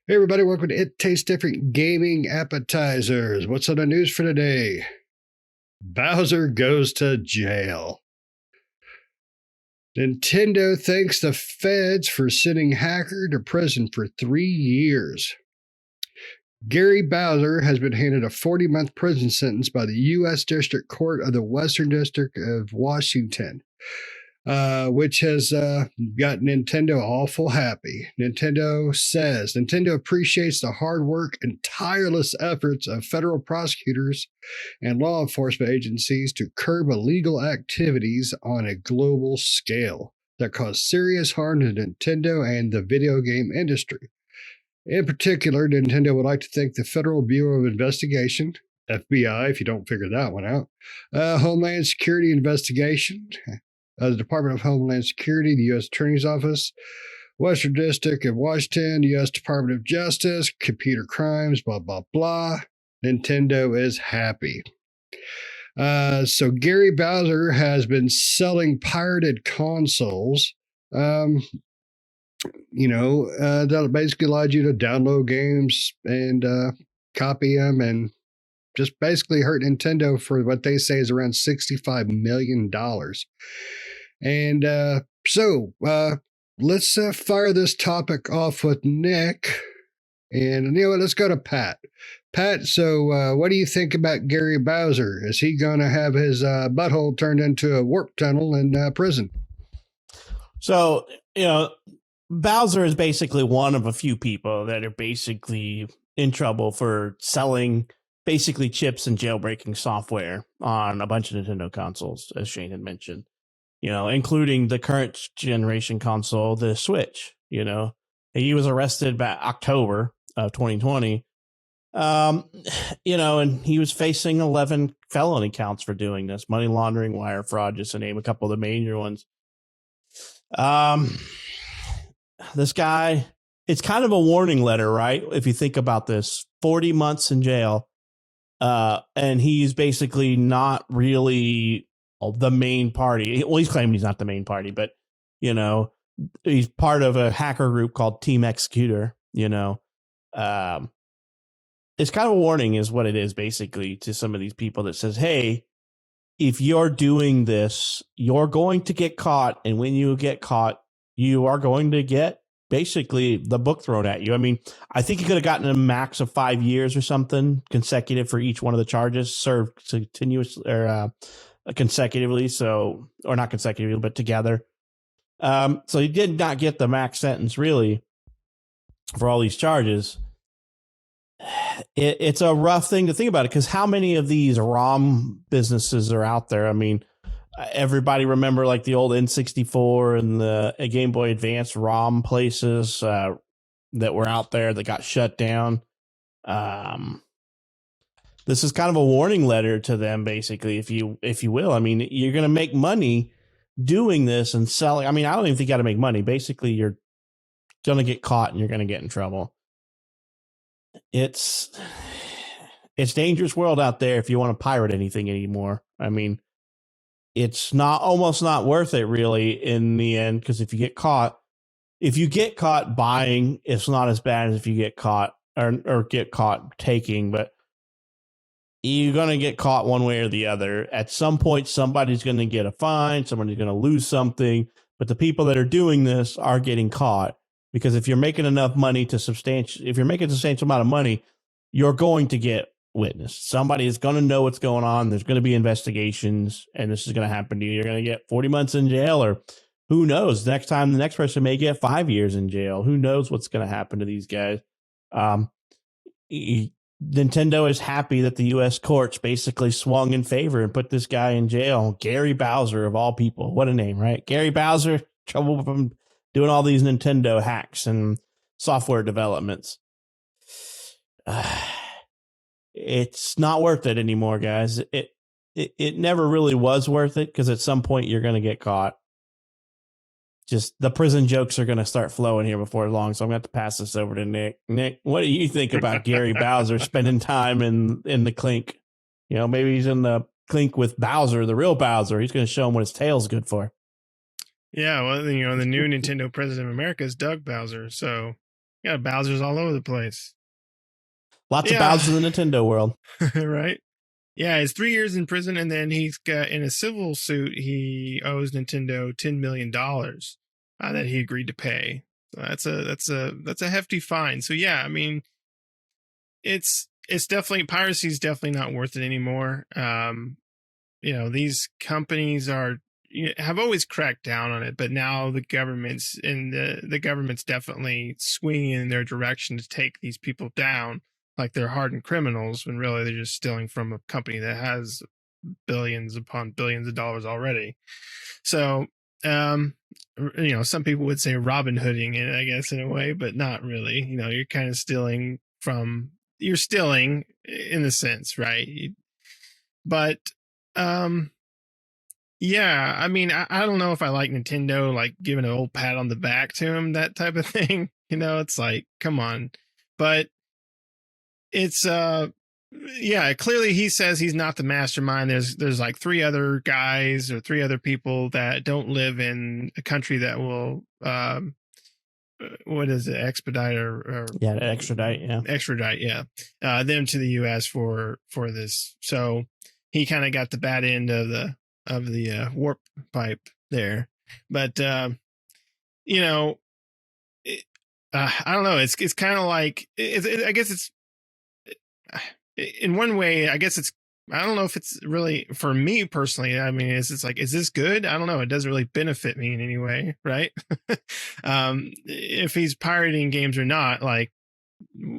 Hey everybody, welcome to It Tastes Different Gaming Appetizers. What's on the news for today? Bowser goes to jail. Nintendo thanks the feds for sending hacker to prison for 3 years. Gary Bowser has been handed a 40-month prison sentence by the U.S. District Court of the Western District of Washington, which has got Nintendo awful happy. Nintendo says Nintendo appreciates the hard work and tireless efforts of federal prosecutors and law enforcement agencies to curb illegal activities on a global scale that cause serious harm to Nintendo and the video game industry. In particular, Nintendo would like to thank the Federal Bureau of Investigation, FBI, if you don't figure that one out, Homeland Security Investigation, the Department of Homeland Security, the U.S. Attorney's Office, Western District of Washington, U.S. Department of Justice, Computer Crimes, blah, blah, blah. Nintendo is happy. So Gary Bowser has been selling pirated consoles. That basically allowed you to download games and copy them and just basically hurt Nintendo for what they say is around $65 million. And let's fire this topic off with Nick. And you know what? Let's go to Pat. Pat, so what do you think about Gary Bowser? Is he going to have his butthole turned into a warp tunnel in prison? So, Bowser is basically one of a few people that are basically in trouble for selling basically chips and jailbreaking software on a bunch of Nintendo consoles, as Shane had mentioned, including the current generation console, the Switch. He was arrested back October of 2020. And he was facing 11 felony counts for doing this: money laundering, wire fraud, just to name a couple of the major ones. This guy, it's kind of a warning letter, right? If you think about this, 40 months in jail. And he's basically not really the main party. Well, he's claiming he's not the main party, but, he's part of a hacker group called Team Executor. It's kind of a warning is what it is basically to some of these people that says, hey, if you're doing this, you're going to get caught. And when you get caught, you are going to get basically the book thrown at you. I mean, I think he could have gotten a max of 5 years or something consecutive for each one of the charges served continuously or consecutively. So, or not consecutively, but together. So he did not get the max sentence really for all these charges. It's a rough thing to think about it because how many of these ROM businesses are out there? I mean, everybody remember like the old N64 and the Game Boy Advance ROM places that were out there that got shut down. This is kind of a warning letter to them, basically, if you will. I mean, you're going to make money doing this and selling. I mean, I don't even think you got to make money. Basically, you're going to get caught and you're going to get in trouble. It's dangerous world out there if you want to pirate anything anymore. I mean, it's almost not worth it really in the end, because if you get caught buying, it's not as bad as if you get caught or get caught taking, but you're going to get caught one way or the other. At some point, somebody's going to get a fine, somebody's going to lose something, but the people that are doing this are getting caught because if you're making enough money if you're making a substantial amount of money, you're going to get witness. Somebody is going to know what's going on. There's going to be investigations, and this is going to happen to you. You're going to get 40 months in jail, or who knows? Next time, the next person may get 5 years in jail. Who knows what's going to happen to these guys? Nintendo is happy that the U.S. courts basically swung in favor and put this guy in jail. Gary Bowser, of all people. What a name, right? Gary Bowser, trouble from doing all these Nintendo hacks and software developments. It's not worth it anymore, guys. It never really was worth it because at some point you're going to get caught. Just the prison jokes are going to start flowing here before long, so I'm going to have to pass this over to Nick. Nick, what do you think about Gary Bowser spending time in the clink? Maybe he's in the clink with Bowser, the real Bowser. He's going to show him what his tail's good for. Yeah, well, the new Nintendo president of America is Doug Bowser, so Yeah, Bowser's all over the place. Lots of Yeah. Bowser in the Nintendo world. Right? Yeah, it's 3 years in prison, and then he's got in a civil suit. He owes Nintendo $10 million that he agreed to pay. So that's a hefty fine. So yeah, I mean, it's definitely piracy is definitely not worth it anymore. These companies have always cracked down on it, but now the government's definitely swinging in their direction to take these people down like they're hardened criminals when really they're just stealing from a company that has billions upon billions of dollars already. So, some people would say Robin Hooding it, I guess, in a way, but not really. You're kind of stealing in the sense, right? But, yeah, I mean, I don't know if I like Nintendo, like giving an old pat on the back to him, that type of thing. It's like, come on. But it's yeah, clearly he says he's not the mastermind. There's like 3 other guys or 3 other people that don't live in a country that will what is it, extradite them to the US for this. So he kind of got the bad end of the warp pipe there. But I don't know, it's kind of like I guess it's in one way, I guess I don't know if it's really for me personally. I mean, it's like, is this good? I don't know. It doesn't really benefit me in any way, right? If he's pirating games or not, like,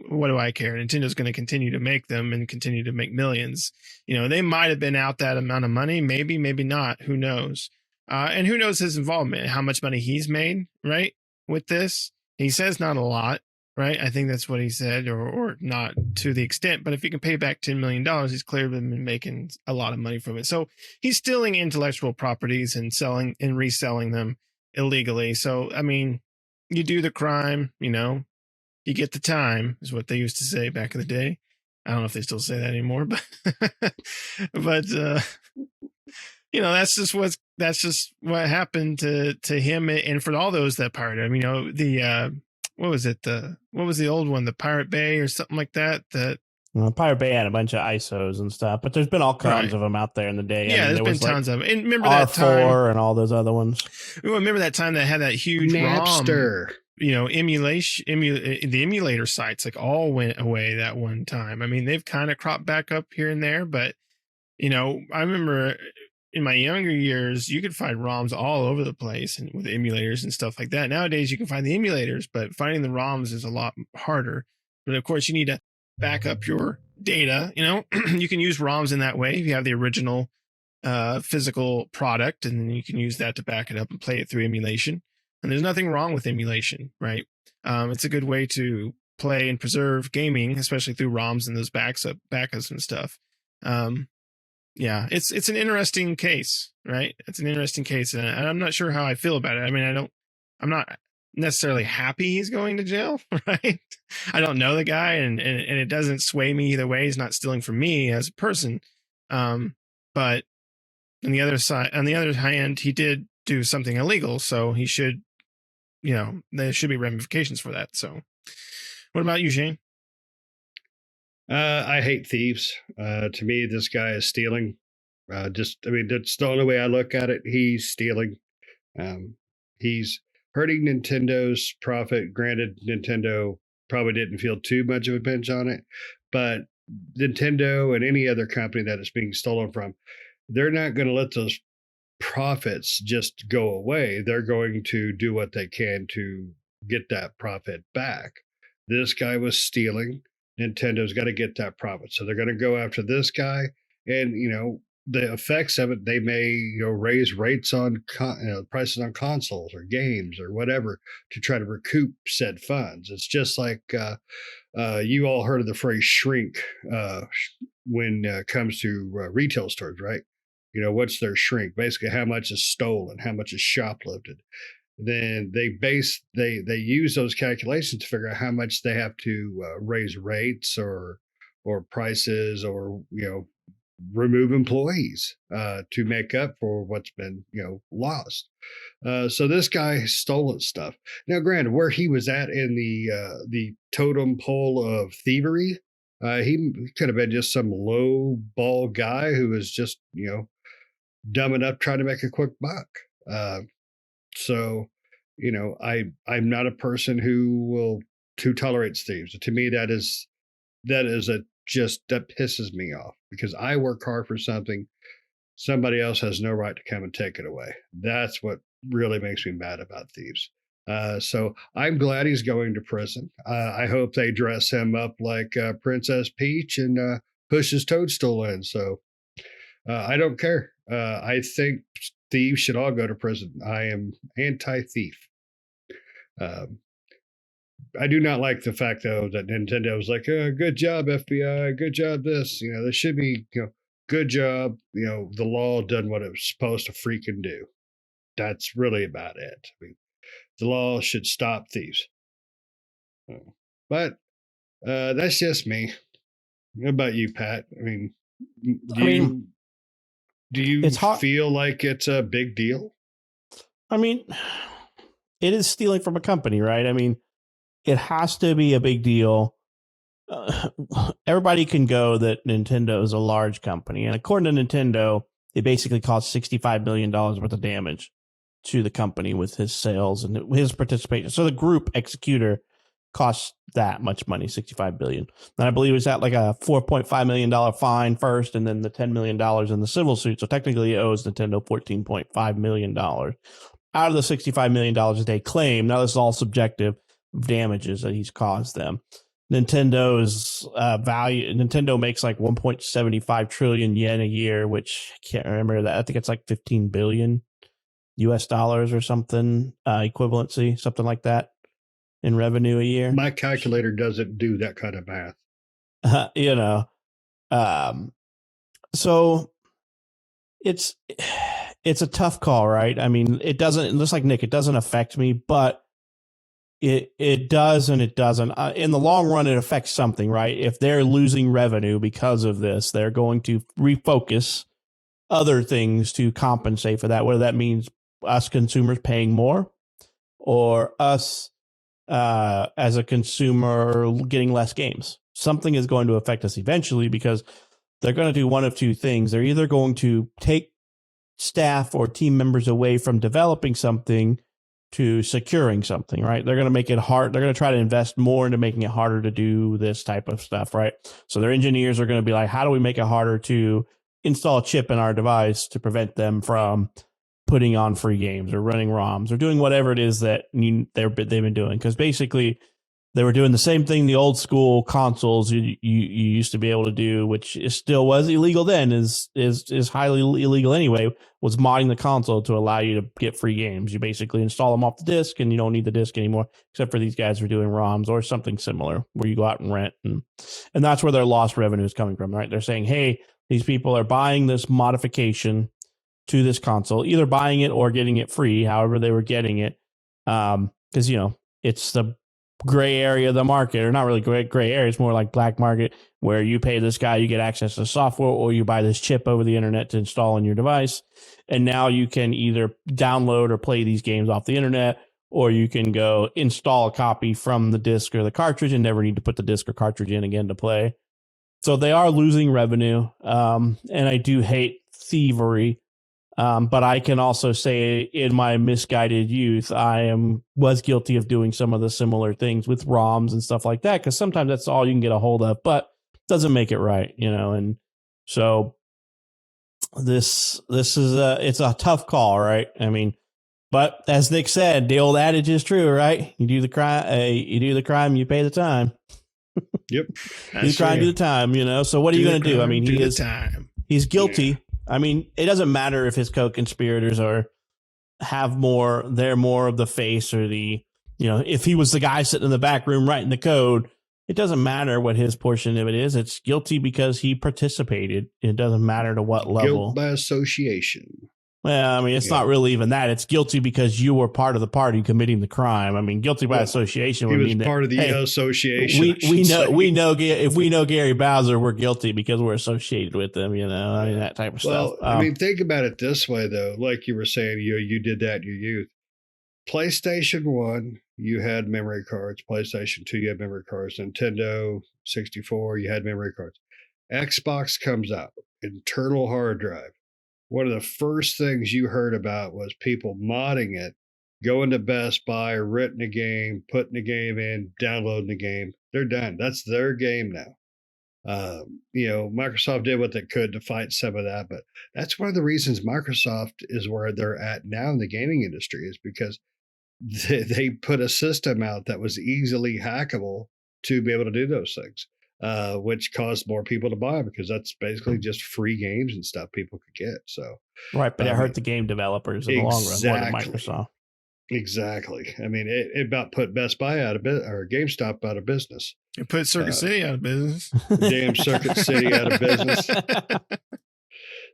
what do I care? Nintendo's going to continue to make them and continue to make millions. They might have been out that amount of money, maybe not. Who knows? And who knows his involvement, how much money he's made, right? With this, he says not a lot. Right, I think that's what he said, or not to the extent. But if he can pay back $10 million, he's clearly been making a lot of money from it. So he's stealing intellectual properties and selling and reselling them illegally. So I mean, you do the crime, you get the time, is what they used to say back in the day. I don't know if they still say that anymore, but that's just what happened to him and for all those that pirated him. What was it? What was the old one? The Pirate Bay or something like that? Pirate Bay had a bunch of ISOs and stuff, but there's been all kinds of them out there in the day. Yeah, there's been tons of them. And remember R4 that time, and all those other ones. Remember that time that had that huge Napster. The emulator sites like all went away that one time. I mean, they've kind of cropped back up here and there, but I remember in my younger years, you could find ROMs all over the place and with emulators and stuff like that. Nowadays, you can find the emulators, but finding the ROMs is a lot harder. But of course, you need to back up your data. You can use ROMs in that way if you have the original physical product, and then you can use that to back it up and play it through emulation. And there's nothing wrong with emulation, right? It's a good way to play and preserve gaming, especially through ROMs and those backups and stuff. Yeah, it's an interesting case, right? It's an interesting case, and I'm not sure how I feel about it. I mean, I'm not necessarily happy he's going to jail, right? I don't know the guy, and it doesn't sway me either way. He's not stealing from me as a person, but on the other hand, he did do something illegal, so he should, there should be ramifications for that. So, what about you, Shane? I hate thieves. To me, this guy is stealing. That's the only way I look at it. He's stealing. He's hurting Nintendo's profit. Granted, Nintendo probably didn't feel too much of a pinch on it, but Nintendo and any other company that it's being stolen from, they're not going to let those profits just go away. They're going to do what they can to get that profit back. This guy was stealing. Nintendo's got to get that profit. So they're going to go after this guy. And, the effects of it, they may raise rates on prices on consoles or games or whatever to try to recoup said funds. It's just like you all heard of the phrase shrink when it comes to retail stores, right? What's their shrink? Basically, how much is stolen, how much is shoplifted. Then they use those calculations to figure out how much they have to raise rates or prices or remove employees to make up for what's been lost. So this guy stole stuff. Now, granted, where he was at in the totem pole of thievery, he could have been just some low ball guy who was just dumb enough trying to make a quick buck. So I'm not a person who tolerates thieves. To me, that pisses me off, because I work hard for something. Somebody else has no right to come and take it away. That's what really makes me mad about thieves. So I'm glad he's going to prison. I hope they dress him up like Princess Peach and push his toadstool in. So I don't care. I think thieves should all go to prison. I am anti-thief. I do not like the fact, though, that Nintendo was like, good job, FBI, good job this. There should be, good job, the law done what it was supposed to freaking do. That's really about it. I mean, the law should stop thieves. But that's just me. What about you, Pat? I mean, do you feel like it's a big deal? I mean, it is stealing from a company, right? I mean, it has to be a big deal. Everybody can go that Nintendo is a large company. And according to Nintendo, it basically caused $65 million worth of damage to the company with his sales and his participation. So the group Executor cost that much money, $65 billion. And I believe it's at like a $4.5 million fine first, and then the $10 million in the civil suit. So technically it owes Nintendo $14.5 million out of the $65 million that they claim. Now this is all subjective damages that he's caused them. Nintendo's Nintendo makes like 1.75 trillion yen a year, which I can't remember that. I think it's like 15 billion US dollars or something, equivalency, something like that in revenue a year. My calculator doesn't do that kind of math. So it's a tough call, right? I mean, it doesn't, just like Nick, it doesn't affect me, but it does and it doesn't. In the long run, it affects something, right? If they're losing revenue because of this, they're going to refocus other things to compensate for that, whether that means us consumers paying more or us as a consumer getting less games. Something is going to affect us eventually, because they're going to do one of two things. They're either going to take staff or team members away from developing something to securing something, right? They're going to make it hard. They're going to try to invest more into making it harder to do this type of stuff, right? So their engineers are going to be like, how do we make it harder to install a chip in our device to prevent them from putting on free games or running ROMs or doing whatever it is that they've been doing? Because basically they were doing the same thing the old school consoles you used to be able to do, which still was illegal then, is highly illegal anyway, was modding the console to allow you to get free games. You basically install them off the disc and you don't need the disc anymore, except for these guys were doing ROMs or something similar where you go out and rent. And that's where their lost revenue is coming from, right? They're saying, hey, these people are buying this modification to this console, either buying it or getting it free, however they were getting it. Because, it's the gray area of the market, or not really gray area. It's more like black market, where you pay this guy, you get access to software, or you buy this chip over the internet to install on your device. And now you can either download or play these games off the internet, or you can go install a copy from the disc or the cartridge and never need to put the disc or cartridge in again to play. So they are losing revenue. And I do hate thievery. But I can also say in my misguided youth, I was guilty of doing some of the similar things with ROMs and stuff like that, because sometimes that's all you can get a hold of, but doesn't make it right, And so this is it's a tough call, right? I mean, but as Nick said, the old adage is true, right? You do the crime, you pay the time. Yep. Do the crime, do the time, So what are you going to do? I mean, he's guilty. Yeah. I mean, it doesn't matter if his co-conspirators they're more of the face or the, if he was the guy sitting in the back room writing the code, it doesn't matter what his portion of it is. It's guilty because he participated. It doesn't matter to what level. Guilt by association. Well, I mean, it's not really even that. It's guilty because you were part of the party committing the crime. I mean, guilty by association He would was mean part of the hey, association. we know if we know Gary Bowser, we're guilty because we're associated with them. You know, I mean that type of stuff. I mean, think about it this way though. Like you were saying, you did that in your youth. PlayStation 1, you had memory cards. PlayStation 2, you had memory cards. Nintendo 64, you had memory cards. Xbox comes out, internal hard drive. One of the first things you heard about was people modding it, going to Best Buy, renting a game, putting the game in, downloading the game. They're done. That's their game now. Microsoft did what they could to fight some of that, but that's one of the reasons Microsoft is where they're at now in the gaming industry, is because they put a system out that was easily hackable to be able to do those things, which caused more people to buy, because that's basically just free games and stuff people could get. So right, but it hurt the game developers in the long run more than Microsoft. Exactly. I mean, it about put Best Buy out of business, or GameStop out of business. It put Circuit City out of business. Damn Circuit City out of business.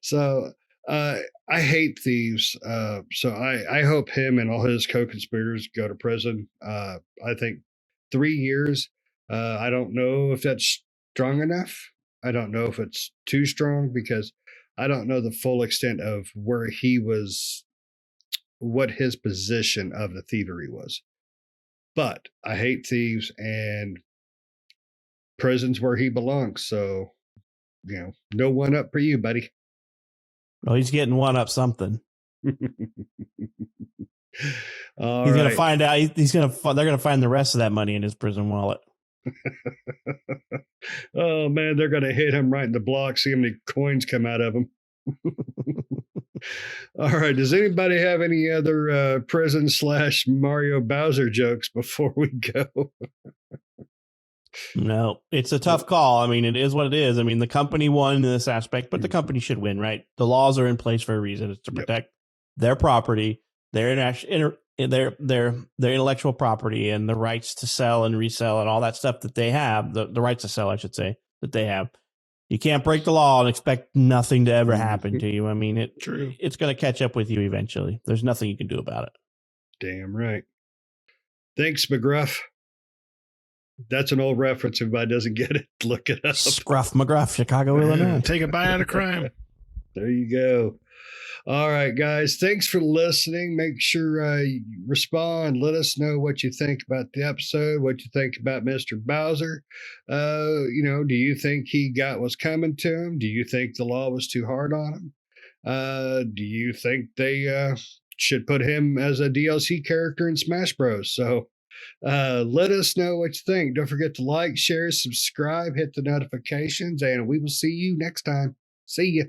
So I hate thieves. So I hope him and all his co-conspirators go to prison. I think 3 years. I don't know if that's strong enough. I don't know if it's too strong, because I don't know the full extent of where he was, what his position of the thievery was. But I hate thieves, and prison's where he belongs. So, no one up for you, buddy. Well, he's getting one up something. He's gonna find out. They're gonna find the rest of that money in his prison wallet. Oh man, they're gonna hit him right in the block. See how many coins come out of him. All right. Does anybody have any other prison / Mario Bowser jokes before we go? No, it's a tough call. I mean, it is what it is. I mean, the company won in this aspect, but the company should win, right? The laws are in place for a reason. It's to protect their property, their intellectual property, and the rights to sell and resell and all that stuff that they have. The rights to sell, I should say, that they have. You can't break the law and expect nothing to ever happen to you. I mean, it's going to catch up with you eventually. There's nothing you can do about it. Damn right. Thanks, McGruff. That's an old reference. If anybody doesn't get it, look it up. Scruff McGruff, Chicago, Illinois. Take a bite out of crime. There you go. All right, guys. Thanks for listening. Make sure you respond. Let us know what you think about the episode, what you think about Mr. Bowser. Do you think he got what's coming to him? Do you think the law was too hard on him? Do you think they should put him as a DLC character in Smash Bros? So let us know what you think. Don't forget to like, share, subscribe, hit the notifications, and we will see you next time. See ya.